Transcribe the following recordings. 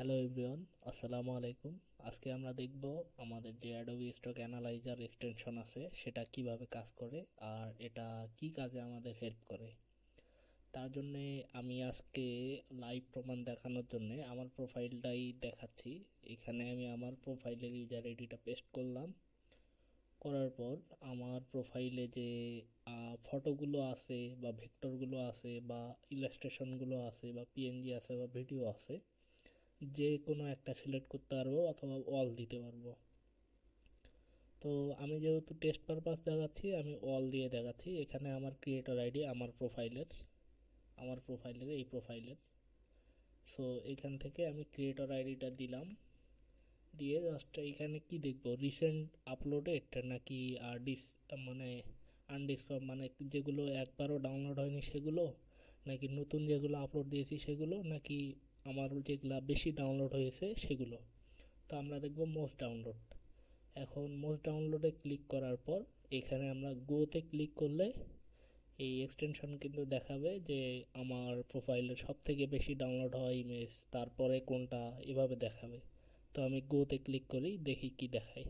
Hello everyone, আসসালামু আলাইকুম। আজকে আমরা দেখব আমাদের যে অ্যাডোবি স্টক অ্যানালাইজার এক্সটেনশন আছে সেটা কিভাবে কাজ করে আর এটা কি কাজে আমাদের হেল্প করে। তার জন্যে আমি আজকে লাইভ প্রমাণ দেখানোর জন্য আমার প্রোফাইলটাই দেখাচ্ছি। এখানে আমি আমার প্রোফাইলের ইউজার আইডিটা পেস্ট করলাম। করার পর আমার প্রোফাইলে যে ফটোগুলো আছে বা ভেক্টরগুলো আছে বা ইলাস্ট্রেশনগুলো আছে বা পিএনজি আছে বা ভিডিও আছে, যে কোনো একটা সিলেক্ট করতে পারবো অথবা অল দিতে পারবো। তো আমি যেহেতু টেস্ট পারপাস দেখাচ্ছি, আমি অল দিয়ে দেখাচ্ছি। এখানে আমার ক্রিয়েটর আইডি আমার প্রোফাইলের এই প্রোফাইলের। সো এখান থেকে আমি ক্রিয়েটর আইডিটা দিলাম, দিয়ে জাস্ট এখানে কি দেখবো, রিসেন্ট আপলোডেড নাকি মানে আনডিসকভার, মানে যেগুলো একবারও ডাউনলোড হয়নি সেগুলো, নাকি নতুন যেগুলো আপলোড দিয়েছি সেগুলো, নাকি আমার যেগুলো বেশি ডাউনলোড হয়েছে সেগুলো। তো আমরা দেখব মোস্ট ডাউনলোড। এখন মোস্ট ডাউনলোডে ক্লিক করার পর এখানে আমরা গোতে ক্লিক করলে এই এক্সটেনশন কিন্তু দেখাবে যে আমার প্রোফাইলের সব থেকে বেশি ডাউনলোড হওয়া ইমেজ, তারপরে কোনটা, এভাবে দেখাবে। তো আমি গোতে ক্লিক করি, দেখি কি দেখায়।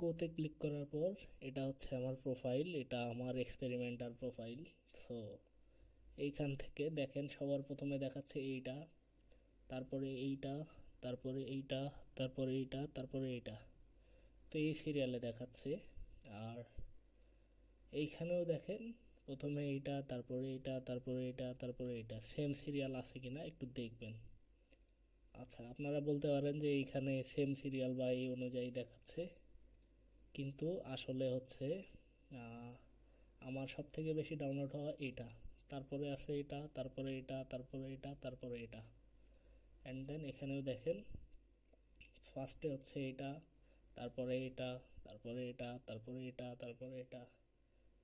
গোতে ক্লিক করার পর এটা হচ্ছে আমার প্রোফাইল, এটা আমার এক্সপেরিমেন্টাল প্রোফাইল। সো এইখান থেকে দেখেন সবার প্রথমে দেখাচ্ছে এইটা, তারপরে এইটা, তারপরে এইটা, তারপরে এইটা, তারপরে এইটা। তো এই সিরিয়ালে দেখাচ্ছে। আর এইখানেও দেখেন প্রথমে এইটা, তারপরে এইটা, তারপরে এইটা, তারপরে এইটা, সেম সিরিয়াল আছে কিনা একটু দেখবেন। আচ্ছা, আপনারা বলতে পারেন যে এইখানে সেম সিরিয়াল বা এই অনুযায়ী দেখাচ্ছে, কিন্তু আসলে হচ্ছে আমার সব থেকে বেশি ডাউনলোড হওয়া এটা, তারপরে আছে এটা, তারপরে এটা, তারপরে এটা, তারপরে এটা। অ্যান্ড দেন এখানেও দেখেন ফার্স্টে হচ্ছে এটা, তারপরে এটা, তারপরে এটা, তারপরে এটা, তারপরে এটা,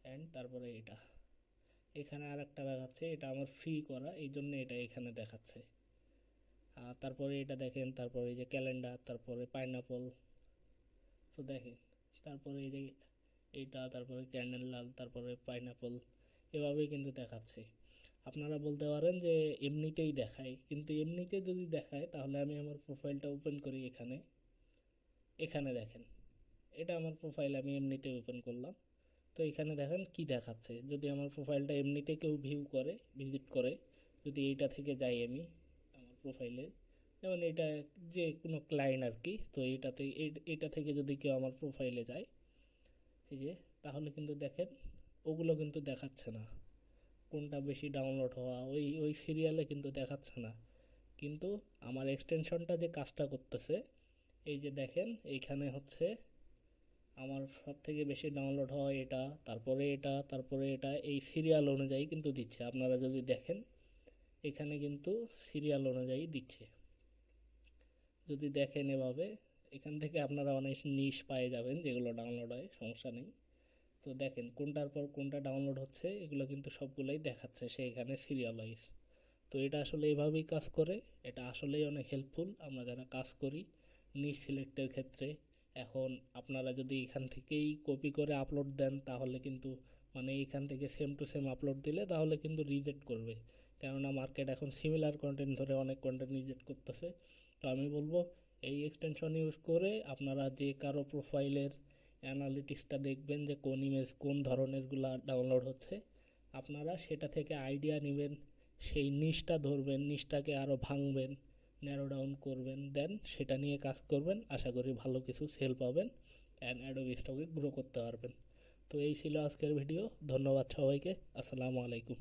অ্যান্ড তারপরে এটা। এখানে আর একটা দেখাচ্ছে, এটা আমার ফ্রি করা, এই জন্য এটা এখানে দেখাচ্ছে। আর তারপরে এটা দেখেন, তারপরে এই যে ক্যালেন্ডার, তারপরে পাইনাপল। তো দেখেন তারপরে এই যে এইটা, তারপরে ক্যান্ডেল লাল, তারপরে পাইনাপল, এভাবেই কিন্তু দেখাচ্ছে। আপনারা বলতে পারেন যে এমনিতেই দেখায়, কিন্তু এমনিতে যদি দেখায় তাহলে আমি আমার প্রোফাইলটা ওপেন করি। এখানে এখানে দেখেন, এটা আমার প্রোফাইল, আমি এমনিতে ওপেন করলাম। তো এখানে দেখেন কি দেখাচ্ছে, যদি আমার প্রোফাইলটা এমনিতে কেউ ভিজিট করে, যদি এইটা থেকে যাই আমি আমার প্রোফাইলে, যেমন এটা যে কোনো ক্লায়েন্ট আর কি, তো এটা থেকে যদি কেউ আমার প্রোফাইলে যায়, এই যে, তাহলে কিন্তু দেখেন ওগুলো কিন্তু দেখাচ্ছে না, কোনটা বেশি ডাউনলোড হওয়া ওই ওই সিরিয়ালে কিন্তু দেখাচ্ছে না। কিন্তু আমার এক্সটেনশনটা যে কাজটা করতেছে, এই যে দেখেন এইখানে হচ্ছে আমার সব থেকে বেশি ডাউনলোড হয় এটা, তারপরে এটা, তারপরে এটা, এই সিরিয়াল অনুযায়ী কিন্তু দিচ্ছে। আপনারা যদি দেখেন এখানে কিন্তু সিরিয়াল অনুযায়ী দিচ্ছে। যদি দেখেন এভাবে, এখান থেকে আপনারা অনেক নিশ পেয়ে যাবেন যেগুলো ডাউনলোড হয়, সমস্যা নেই। তো দেখেন কোনটার পর কোনটা ডাউনলোড হচ্ছে, এগুলো কিন্তু সবগুলোই দেখাচ্ছে সেইখানে সিরিয়াল ওয়াইজ। তো এটা আসলে এভাবেই কাজ করে। এটা আসলেই অনেক হেল্পফুল আমরা যারা কাজ করি নিশ সিলেক্টের ক্ষেত্রে। এখন আপনারা যদি এখান থেকেই কপি করে আপলোড দেন তাহলে কিন্তু, মানে এখান থেকে সেম টু সেম আপলোড দিলে তাহলে কিন্তু রিজেক্ট করবে, কেননা মার্কেট এখন সিমিলার কন্টেন্ট ধরে অনেক কন্টেন্ট রিজেক্ট করতেছে। তো আমি বলবো এই এক্সটেনশন ইউজ করে আপনারা যে কারো প্রোফাইলের অ্যানালিটিক্সটা দেখবেন যে কোন ইমেজ কোন ধরনেরগুলা ডাউনলোড হচ্ছে, আপনারা সেটা থেকে আইডিয়া নেবেন, সেই নিশটা ধরবেন, নিশটাকে আরও ভাঙবেন, ন্যারো ডাউন করবেন, দেন সেটা নিয়ে কাজ করবেন। আশা করি ভালো কিছু সেল পাবেন অ্যান্ড অ্যাডোবি স্টকে গ্রো করতে পারবেন। তো এই ছিল আজকের ভিডিও। ধন্যবাদ সবাইকে। আসসালামু আলাইকুম।